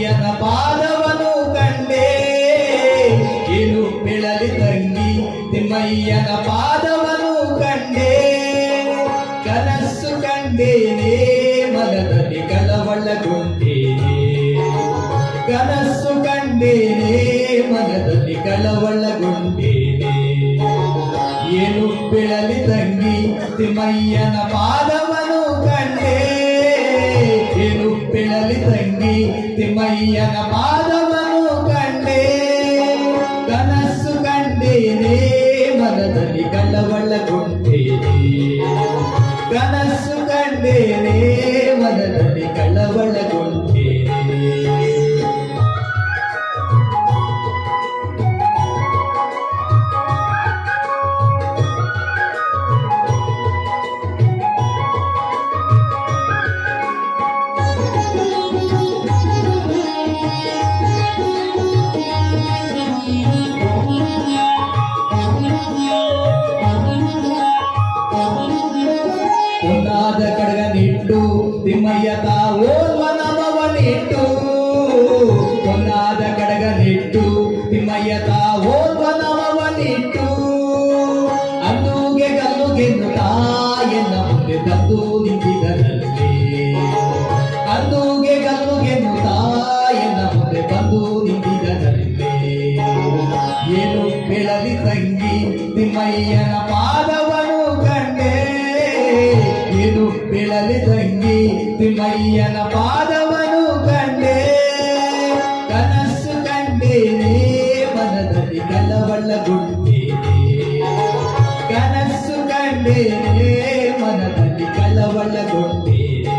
ತಿಮ್ಮಯ್ಯನ ಪಾದವನು ಕಂಡೆ ಏನು ಬೆಳಲಿ ತಂಗಿ ತಿಮ್ಮಯ್ಯನ ಪಾದವನು ಕಂಡೆ ಕನಸು ಕಂಡೇನೆ ಮನದಲ್ಲಿ ಕಳವಳಗೊಂಡೇನೆ ಕನಸು ಕಂಡೇನೆ ಮನದಲ್ಲಿ ಕಳವಳಗೊಂಡೇನೆ ಏನು ಬೆಳಲಿ ತಂಗಿ ತಿಮ್ಮಯ್ಯನ ಪಾದವನು ಕಂಡೆ ಏನು ಬೆಳಲಿ ತಂಗಿ ತಿಮ್ಮಯ್ಯನ ಪಾದವನು ಕಂಡೆ ಕನಸು ಕಂಡೇನೆ ಮನದಲ್ಲಿ ಕಳವಳಗೊಂಡೇನೆ ಕನಸು ಕಂಡೇನೆ ಮನದಲ್ಲಿ ಕಳವಳಗೊಂಡೇನೆ ಹೊನ್ನಾದ ಕಡಗನಿಟ್ಟು ತಿಮ್ಮಯ್ಯ ತಾವೋಲ್ವನಮವನಿಟ್ಟು ಹೊನ್ನಾದ ಕಡಗನಿಟ್ಟು ತಿಮ್ಮಯ್ಯ ತಾವೋಲ್ವನಮವನಿಟ್ಟು ಅನ್ನೂಗೆ ಗಲ್ಲುಗೆನ್ನು ತಾಯನ್ನ ಮುಂದೆ ತಂದು ನಿಂತಿದರಲ್ಲಿ ಅನ್ನೂಗೆ ಗಲ್ಲುಗೆನ್ನು ತಾಯನ್ನ ಮುಂದೆ ಬಂದು ನಿಂತಿದರಲ್ಲಿ ಏನು ಬೆಳಲಿ ತಂಗಿ ತಿಮ್ಮಯ್ಯನ ಪಾದವನು ಕಂಡೆ ಏನು ಬೆಳಲಿ ತಂಗಿ ತಿಮ್ಮಯ್ಯನ ಪಾದವನು ಕಂಡೆ ಕನಸು ಕಂಡೇನೆ ಮನದಲ್ಲಿ ಕಳವಳಗೊಂಡೇನೆ ಕನಸು ಕಂಡೇನೆ ಮನದಲ್ಲಿ ಕಳವಳಗೊಂಡೇನೆ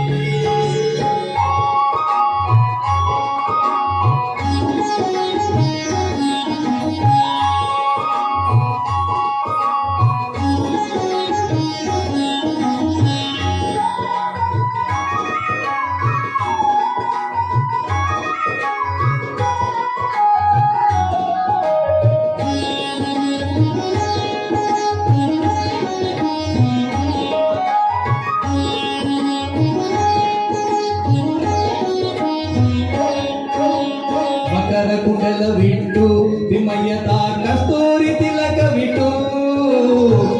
ಮಕರ ಕುಂಡಲವಿಟ್ಟು ತಿಮ್ಮಯ್ಯ ತಾ ಕಸ್ತೂರಿ ತಿಲಕವಿಟ್ಟು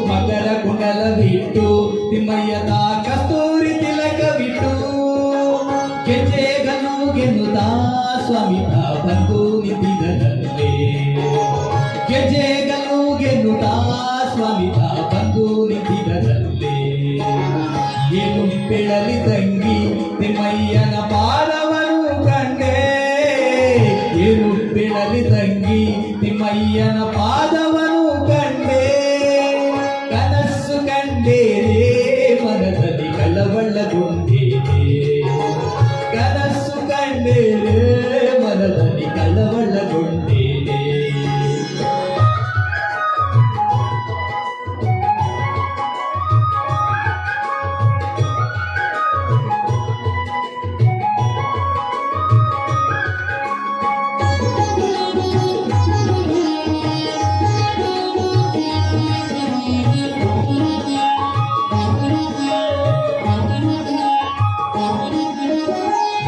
ಮಕರ ಕುಂಡಲವಿಟ್ಟು ತಿಮ್ಮಯ್ಯ ತಾ ಕಸ್ತೂರಿ ತಿಲಕವಿಟ್ಟು ಗೆಜ್ಜೆಗನು ಗೆನ್ನುತ್ತಾ ಸ್ವಾಮಿ ತಾ ಬಂದು ನಿಂತಿದನಲ್ಲೇ ಗೆಜ್ಜೆಗನು ಗೆನ್ನುತ್ತಾ ಸ್ವಾಮಿ ತಾ ಬಂದು ನಿಂತಿದನಲ್ಲೇ ಏನು ಬೆಳಲಿ ತಂಗಿ ತಿಮ್ಮಯ್ಯನ ಪಾದವನು ಕಂಡೆ ಏನು ಬೆಳಲಿ ತಂಗಿ ತಿಮ್ಮಯ್ಯನ ಪಾದವನು ಕಂಡೆ ಕನಸು ಕಂಡೇನೆ ಮನದಲ್ಲಿ ಕಳವಳಗೊಂಡೇನೆ ಕನಸು ಕಂಡೇನೆ ಮನದಲ್ಲಿ ಕಳವಳಗೊಂಡೇನೆ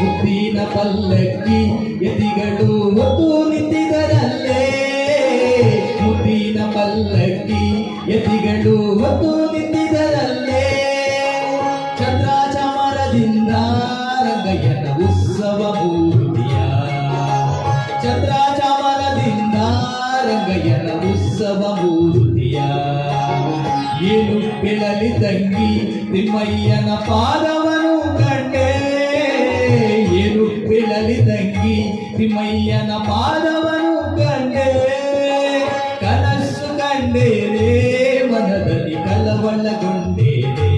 ಮುತ್ತಿನ ಪಲ್ಲಕ್ಕಿ ಯತಿಗಳು ಹೊತ್ತು ನಿಂತಿದರಲ್ಲೇ ಮುತ್ತಿನ ಪಲ್ಲಕ್ಕಿ ಯತಿಗಳು ಹೊತ್ತು ನಿಂತಿದರಲ್ಲೇ ಚಂದ್ರಾಚಾಮರದಿಂದ ರಂಗಯ್ಯನ ಉತ್ಸವ ಮೂರ್ತಿಯ ಚಂದ್ರಾಚಾಮರದಿಂದ ರಂಗಯ್ಯನ ಉತ್ಸವ ಮೂರ್ತಿಯ ಏನು ಬೆಳಲಿ ತಂಗಿ ತಿಮ್ಮಯ್ಯನ ಪಾದವನು ಕಂಡೆ ಏನು ಬೆಳಲಿ ತಂಗಿ ತಿಮ್ಮಯ್ಯನ ಪಾದವನು ಕಂಡೆ ಕನಸು ಕಂಡೇನೆ ಮನದಲ್ಲಿ ಕಳವಳಗೊಂಡೇನೆ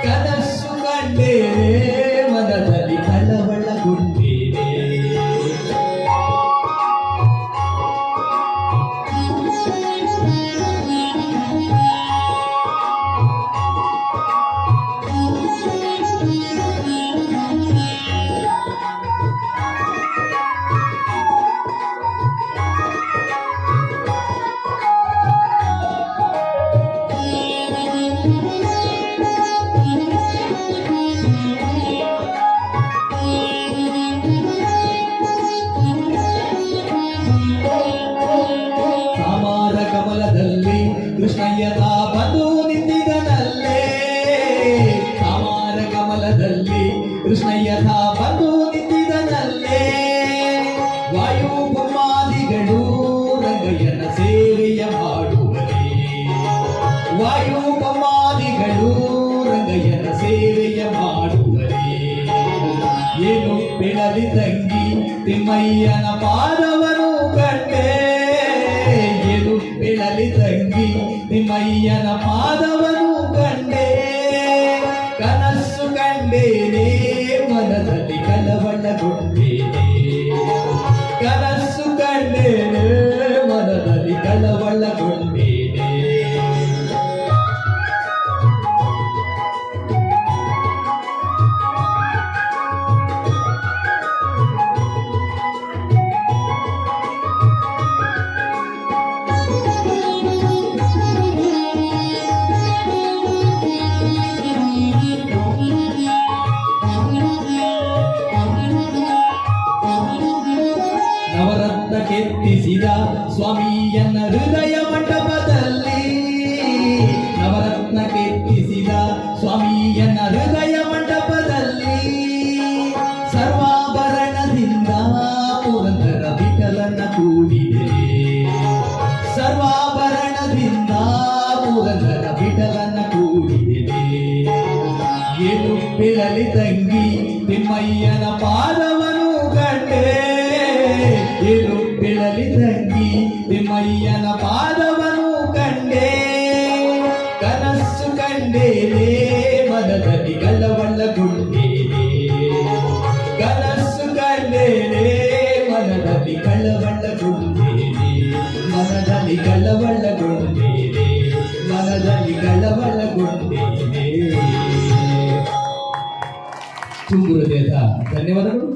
ಕನಸು ಕಂಡೇನೆ ಮನದಲ್ಲಿ ಕಳವಳಗೊಂಡೇನೆ ಕೃಷ್ಣಯ್ಯನ ಬಂದು ನಿಂತಿದನಲ್ಲೇ ವಾಯು ಪುಮಾದಿಗಳು ರಂಗಯ್ಯನ ಸೇವೆಯ ಮಾಡುವರೇ ವಾಯು ಪಮಾದಿಗಳು ರಂಗಯ್ಯನ ಸೇವೆಯ ಮಾಡುವರೇ ಏನು ಬೆಳಲಿ ತಂಗಿ ತಿಮ್ಮಯ್ಯನ ಪಾದವನು ಕಂಡೆ ಏನು ಬೆಳಲಿ ತಂಗಿ ತಿಮ್ಮಯ್ಯನ ಪಾದವನು ಕಂಡೆ ಕನಸು ಕಂಡೇನೆ ಮನದಲ್ಲಿ ಕಳವಳಗೊಂಡೇನೆ ಕನಸು ಕಂಡೇನೆ ಮನದಲ್ಲಿ ಕಳವಳಗೊಂಡೇನೆ ನವರತ್ನ ಕೆತ್ತಿಸಿದ ಸ್ವಾಮಿಯನ್ನ ಹೃದಯ ಮಂಟಪದಲ್ಲಿ ನವರತ್ನ ಕೆತ್ತಿಸಿದ ಸ್ವಾಮಿಯನ್ನ ಹೃದಯ ಮಂಟಪದಲ್ಲಿ ಸರ್ವಾಭರಣದಿಂದ ಪುರಂದರ ವಿಠಲನ ಕೂಡಿದೆ ಸರ್ವಾಭರಣದಿಂದ ಪುರಂದರ ವಿಠಲನ ಕೂಡಿದೆ ಏನು ಬೆಳಲಿ ತಂಗಿ ತಿಮ್ಮಯ್ಯನ ಪಾದವನು ಕಂಡೆ ಏನು ಬೆಳಲಿ ತಂಗಿ ತಿಮ್ಮಯ್ಯನ ಪಾದವನು ಕಂಡೆ ಕನಸು ಕಂಡೇನೆ ಮನದಲ್ಲಿ ಕಳವಳಗೊಂಡೇನೆ ಕನಸು ಕಂಡೇನೆ ಮನದಲ್ಲಿ ಕಳವಳಗೊಂಡೇನೆ ಮನದಲ್ಲಿ ಕಳವಳಗೊಂಡೇನೆ ಮನದಲ್ಲಿ ಕಳವಳಗೊಂಡೇನೆ ತುಂಬು ಹೃದಯದ ಧನ್ಯವಾದಗಳು.